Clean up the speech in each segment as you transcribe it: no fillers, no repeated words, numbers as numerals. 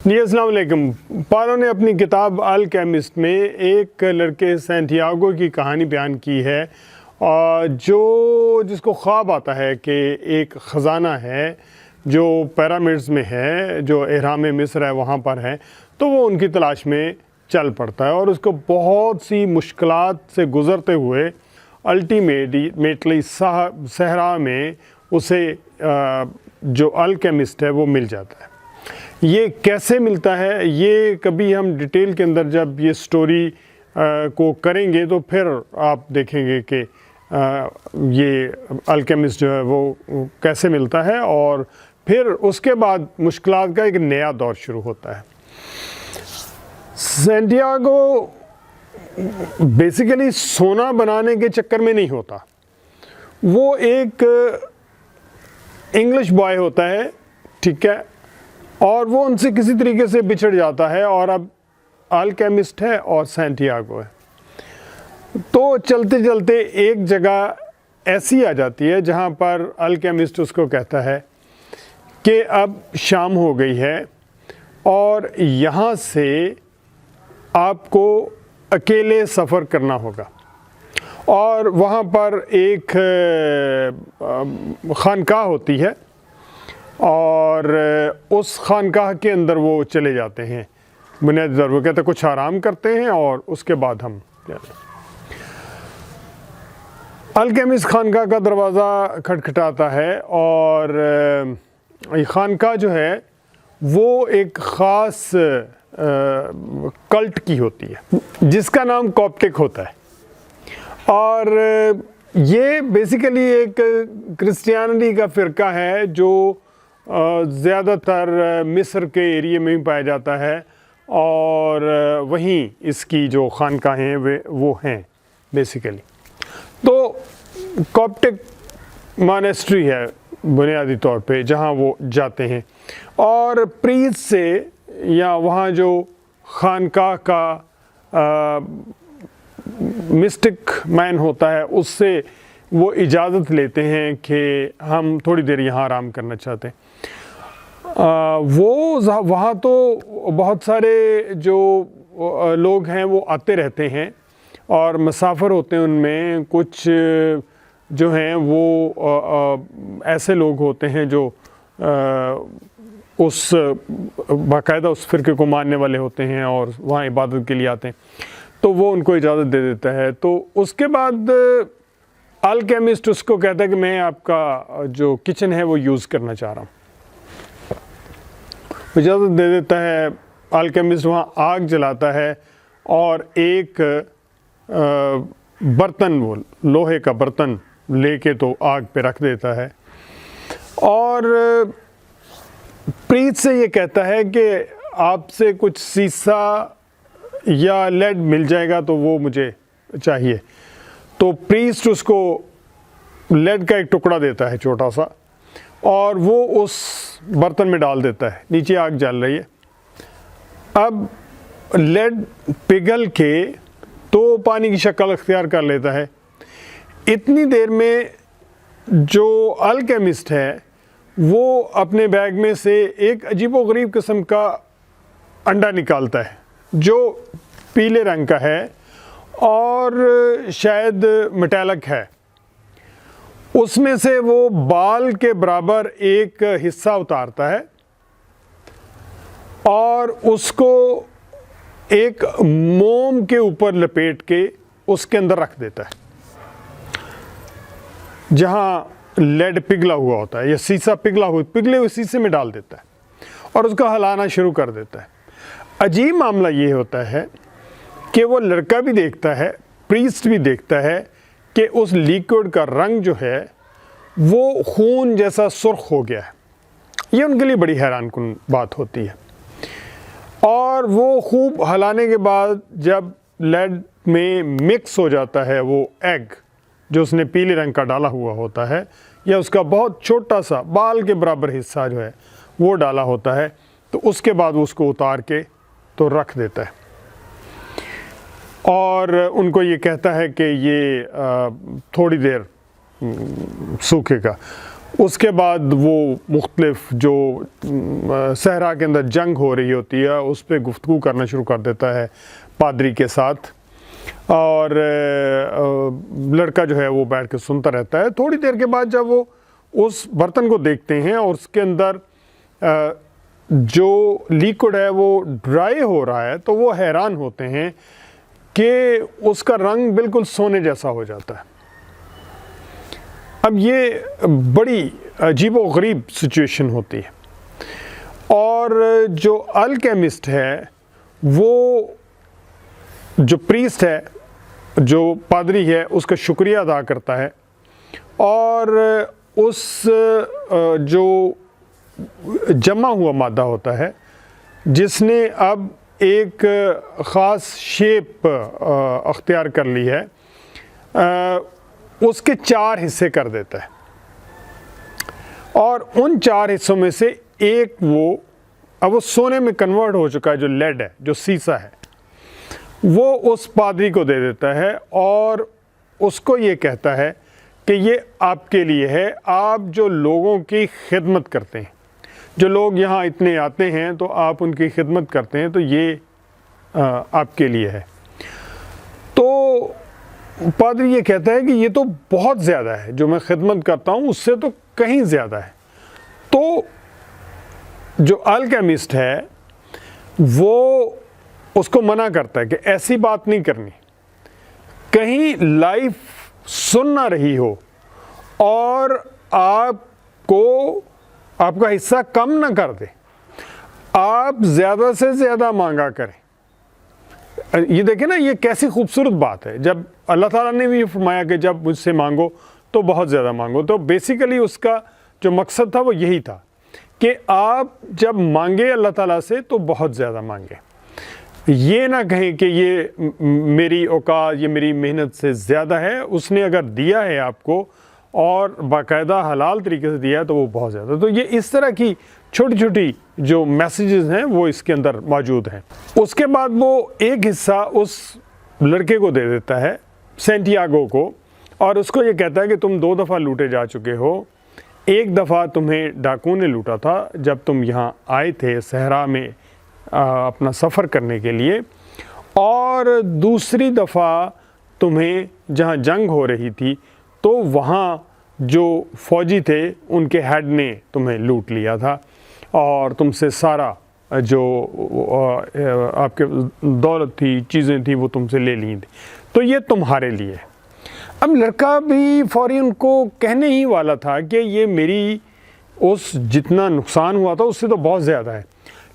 جی السلام علیکم۔ پارو نے اپنی کتاب الکیمسٹ میں ایک لڑکے سینٹیاگو کی کہانی بیان کی ہے جس کو خواب آتا ہے کہ ایک خزانہ ہے جو پیرامڈز میں ہے، جو اہرام مصر ہے وہاں پر ہے، تو وہ ان کی تلاش میں چل پڑتا ہے اور اس کو بہت سی مشکلات سے گزرتے ہوئے الٹیمیٹلی صحرا میں اسے جو الکیمسٹ ہے وہ مل جاتا ہے۔ یہ کیسے ملتا ہے، یہ کبھی ہم ڈیٹیل کے اندر جب یہ سٹوری کو کریں گے تو پھر آپ دیکھیں گے کہ یہ الکیمسٹ جو ہے وہ کیسے ملتا ہے، اور پھر اس کے بعد مشکلات کا ایک نیا دور شروع ہوتا ہے۔ سینٹیاگو بیسیکلی سونا بنانے کے چکر میں نہیں ہوتا، وہ ایک انگلش بوائے ہوتا ہے، ٹھیک ہے، اور وہ ان سے کسی طریقے سے بچھڑ جاتا ہے اور اب الکیمسٹ ہے اور سینٹیاگو ہے۔ تو چلتے چلتے ایک جگہ ایسی آ جاتی ہے جہاں پر الکیمسٹ اس کو کہتا ہے کہ اب شام ہو گئی ہے اور یہاں سے آپ کو اکیلے سفر کرنا ہوگا، اور وہاں پر ایک خانقاہ ہوتی ہے اور اس خانقاہ کے اندر وہ چلے جاتے ہیں۔ بنیادی طور پر کہتے ہیں کچھ آرام کرتے ہیں اور اس کے بعد ہم الکیمسٹ خانقاہ کا دروازہ کھٹکھٹاتا ہے، اور یہ خانقاہ جو ہے وہ ایک خاص کلٹ کی ہوتی ہے جس کا نام کوپٹک ہوتا ہے، اور یہ بیسیکلی ایک کرسچینٹی کا فرقہ ہے جو زیادہ تر مصر کے ایریے میں ہی پایا جاتا ہے، اور وہیں اس کی جو خانقاہیں وہ ہیں بیسیکلی۔ تو کوپٹک مانیسٹری ہے بنیادی طور پہ جہاں وہ جاتے ہیں، اور پریسٹ سے یا وہاں جو خانقاہ کا مسٹک مین ہوتا ہے اس سے وہ اجازت لیتے ہیں کہ ہم تھوڑی دیر یہاں آرام کرنا چاہتے ہیں۔ وہاں تو بہت سارے جو لوگ ہیں وہ آتے رہتے ہیں اور مسافر ہوتے ہیں، ان میں کچھ جو ہیں وہ ایسے لوگ ہوتے ہیں جو اس باقاعدہ اس فرقے کو ماننے والے ہوتے ہیں اور وہاں عبادت کے لیے آتے ہیں، تو وہ ان کو اجازت دے دیتا ہے۔ تو اس کے بعد الکیمسٹ اس کو کہتا ہے کہ میں آپ کا جو کچن ہے وہ یوز کرنا چاہ رہا ہوں، اجازت دے دیتا ہے۔ الکیمسٹ وہاں آگ جلاتا ہے اور ایک برتن، وہ لوہے کا برتن لے کے تو آگ پہ رکھ دیتا ہے، اور پریسٹ سے یہ کہتا ہے کہ آپ سے کچھ سیسا یا لیڈ مل جائے گا تو وہ مجھے چاہیے۔ تو پریسٹ اس کو لیڈ کا ایک ٹکڑا دیتا ہے چھوٹا سا، اور وہ اس برتن میں ڈال دیتا ہے، نیچے آگ جل رہی ہے۔ اب لیڈ پگھل کے تو پانی کی شکل اختیار کر لیتا ہے۔ اتنی دیر میں جو الکیمسٹ ہے وہ اپنے بیگ میں سے ایک عجیب و غریب قسم کا انڈا نکالتا ہے جو پیلے رنگ کا ہے اور شاید میٹالک ہے۔ اس میں سے وہ بال کے برابر ایک حصہ اتارتا ہے اور اس کو ایک موم کے اوپر لپیٹ کے اس کے اندر رکھ دیتا ہے جہاں لیڈ پگھلا ہوا ہوتا ہے یا سیسا پگھلے ہوئے سیسے میں ڈال دیتا ہے اور اس کو ہلانا شروع کر دیتا ہے۔ عجیب معاملہ یہ ہوتا ہے کہ وہ لڑکا بھی دیکھتا ہے، پریسٹ بھی دیکھتا ہے کہ اس لیکوڈ کا رنگ جو ہے وہ خون جیسا سرخ ہو گیا ہے۔ یہ ان کے لیے بڑی حیران کن بات ہوتی ہے، اور وہ خوب ہلانے کے بعد جب لیڈ میں مکس ہو جاتا ہے وہ ایگ جو اس نے پیلے رنگ کا ڈالا ہوا ہوتا ہے، یا اس کا بہت چھوٹا سا بال کے برابر حصہ جو ہے وہ ڈالا ہوتا ہے، تو اس کے بعد وہ اس کو اتار کے تو رکھ دیتا ہے، اور ان کو یہ کہتا ہے کہ یہ تھوڑی دیر سوکھے گا۔ اس کے بعد وہ مختلف جو صحرا کے اندر جنگ ہو رہی ہوتی ہے اس پہ گفتگو کرنا شروع کر دیتا ہے پادری کے ساتھ، اور لڑکا جو ہے وہ بیٹھ کے سنتا رہتا ہے۔ تھوڑی دیر کے بعد جب وہ اس برتن کو دیکھتے ہیں اور اس کے اندر جو لیکوڈ ہے وہ ڈرائی ہو رہا ہے تو وہ حیران ہوتے ہیں کہ اس کا رنگ بالکل سونے جیسا ہو جاتا ہے۔ اب یہ بڑی عجیب و غریب سچویشن ہوتی ہے، اور جو الکیمسٹ ہے وہ جو پریسٹ ہے، جو پادری ہے، اس کا شکریہ ادا کرتا ہے، اور اس جو جمع ہوا مادہ ہوتا ہے جس نے اب ایک خاص شیپ اختیار کر لی ہے، اس کے 4 حصے کر دیتا ہے، اور ان 4 حصوں میں سے ایک اب وہ سونے میں کنورٹ ہو چکا ہے، جو لیڈ ہے، جو سیسا ہے، وہ اس پادری کو دے دیتا ہے اور اس کو یہ کہتا ہے کہ یہ آپ کے لیے ہے، آپ جو لوگوں کی خدمت کرتے ہیں، جو لوگ یہاں اتنے آتے ہیں تو آپ ان کی خدمت کرتے ہیں، تو یہ آپ کے لیے ہے۔ تو پادری یہ کہتا ہے کہ یہ تو بہت زیادہ ہے، جو میں خدمت کرتا ہوں اس سے تو کہیں زیادہ ہے۔ تو جو الکیمسٹ ہے وہ اس کو منع کرتا ہے کہ ایسی بات نہیں کرنی، کہیں لائف سن نہ رہی ہو اور آپ کا حصہ کم نہ کر دے، آپ زیادہ سے زیادہ مانگا کریں۔ یہ دیکھیں نا، یہ کیسی خوبصورت بات ہے، جب اللہ تعالیٰ نے بھی یہ فرمایا کہ جب مجھ سے مانگو تو بہت زیادہ مانگو، تو بیسیکلی اس کا جو مقصد تھا وہ یہی تھا کہ آپ جب مانگے اللہ تعالیٰ سے تو بہت زیادہ مانگے، یہ نہ کہیں کہ یہ میری اوقات، یہ میری محنت سے زیادہ ہے۔ اس نے اگر دیا ہے آپ کو اور باقاعدہ حلال طریقے سے دیا ہے تو وہ بہت زیادہ۔ تو یہ اس طرح کی چھوٹی چھوٹی جو میسیجز ہیں وہ اس کے اندر موجود ہیں۔ اس کے بعد وہ ایک حصہ اس لڑکے کو دے دیتا ہے، سینٹیاگو کو، اور اس کو یہ کہتا ہے کہ تم 2 دفعہ لوٹے جا چکے ہو۔ ایک دفعہ تمہیں ڈاکو نے لوٹا تھا جب تم یہاں آئے تھے صحرا میں اپنا سفر کرنے کے لیے، اور دوسری دفعہ تمہیں جہاں جنگ ہو رہی تھی تو وہاں جو فوجی تھے ان کے ہیڈ نے تمہیں لوٹ لیا تھا اور تم سے سارا جو آپ کے دولت تھی، چیزیں تھیں، وہ تم سے لے لی تھیں، تو یہ تمہارے لیے۔ اب لڑکا بھی فوری ان کو کہنے ہی والا تھا کہ یہ میری اس جتنا نقصان ہوا تھا اس سے تو بہت زیادہ ہے،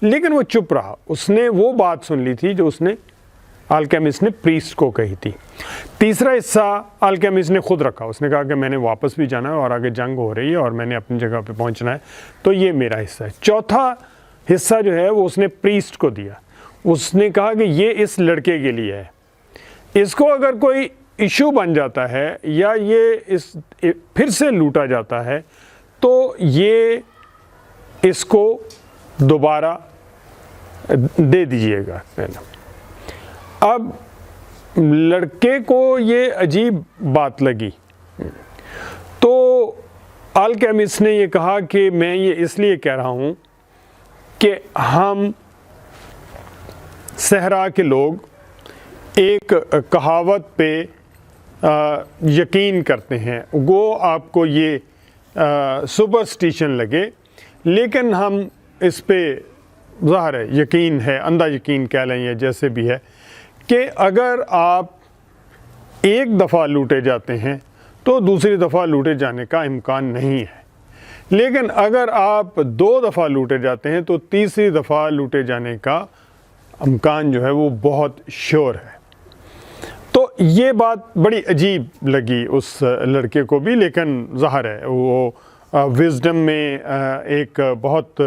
لیکن وہ چپ رہا۔ اس نے وہ بات سن لی تھی جو اس نے الکیمسٹ نے پریسٹ کو کہی تھی۔ تیسرا حصہ الکیمسٹ نے خود رکھا، اس نے کہا کہ میں نے واپس بھی جانا ہے اور آگے جنگ ہو رہی ہے اور میں نے اپنی جگہ پہ پہنچنا ہے، تو یہ میرا حصہ ہے۔ چوتھا حصہ جو ہے وہ اس نے پریسٹ کو دیا، اس نے کہا کہ یہ اس لڑکے کے لیے ہے، اس کو اگر کوئی ایشو بن جاتا ہے یا یہ پھر سے لوٹا جاتا ہے تو یہ اس کو دوبارہ دے دیجئے گا۔ اب لڑکے کو یہ عجیب بات لگی، تو الکیمسٹ نے یہ کہا کہ میں یہ اس لیے کہہ رہا ہوں کہ ہم صحرا کے لوگ ایک کہاوت پہ یقین کرتے ہیں، وہ آپ کو یہ سپرسٹیشن لگے، لیکن ہم اس پہ ظاہر ہے یقین ہے، اندھا یقین کہہ لیں یا جیسے بھی ہے، کہ اگر آپ ایک دفعہ لوٹے جاتے ہیں تو دوسری دفعہ لوٹے جانے کا امکان نہیں ہے، لیکن اگر آپ 2 دفعہ لوٹے جاتے ہیں تو تیسری دفعہ لوٹے جانے کا امکان جو ہے وہ بہت شیور ہے۔ تو یہ بات بڑی عجیب لگی اس لڑکے کو بھی، لیکن ظاہر ہے وہ وزڈم میں ایک بہت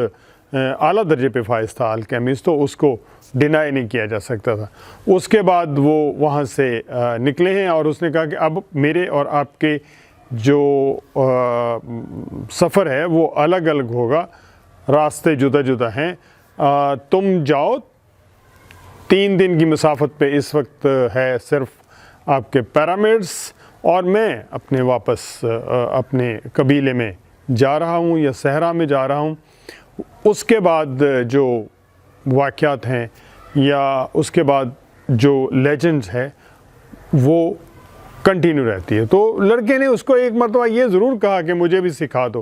اعلیٰ درجے پہ فائز تھا الکیمسٹ، تو اس کو ڈینائی نہیں کیا جا سکتا تھا۔ اس کے بعد وہ وہاں سے نکلے ہیں اور اس نے کہا کہ اب میرے اور آپ کے جو سفر ہے وہ الگ الگ ہوگا، راستے جدا جدا ہیں، تم جاؤ، 3 دن کی مسافت پہ اس وقت ہے صرف آپ کے پیرامڈس، اور میں اپنے واپس اپنے قبیلے میں جا رہا ہوں یا صحرا میں جا رہا ہوں، اس کے بعد جو واقعات ہیں یا اس کے بعد جو لیجنڈز ہے وہ کنٹینیو رہتی ہے۔ تو لڑکے نے اس کو ایک مرتبہ یہ ضرور کہا کہ مجھے بھی سکھا دو،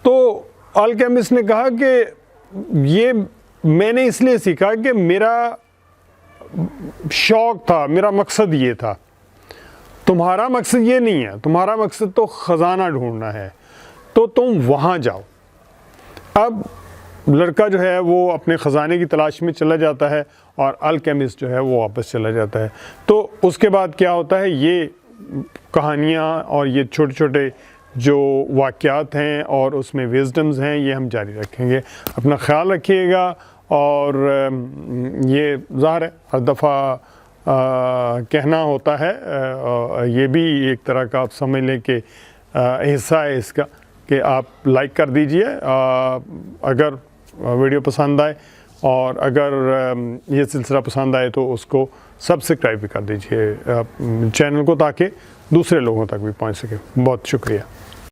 تو الکیمسٹ نے کہا کہ یہ میں نے اس لیے سیکھا کہ میرا شوق تھا، میرا مقصد یہ تھا، تمہارا مقصد یہ نہیں ہے، تمہارا مقصد تو خزانہ ڈھونڈنا ہے، تو تم وہاں جاؤ۔ اب لڑکا جو ہے وہ اپنے خزانے کی تلاش میں چلا جاتا ہے اور الکیمسٹ جو ہے وہ واپس چلا جاتا ہے۔ تو اس کے بعد کیا ہوتا ہے، یہ کہانیاں اور یہ چھوٹے چھوٹے جو واقعات ہیں اور اس میں وزڈمز ہیں یہ ہم جاری رکھیں گے۔ اپنا خیال رکھیے گا، اور یہ ظاہر ہے ہر دفعہ کہنا ہوتا ہے، یہ بھی ایک طرح کا آپ سمجھ لیں کہ حصہ ہے اس کا کہ آپ لائک کر دیجئے اگر ویڈیو پسند آئے، اور اگر یہ سلسلہ پسند آئے تو اس کو سبسکرائب بھی کر دیجئے چینل کو، تاکہ دوسرے لوگوں تک بھی پہنچ سکے۔ بہت شکریہ۔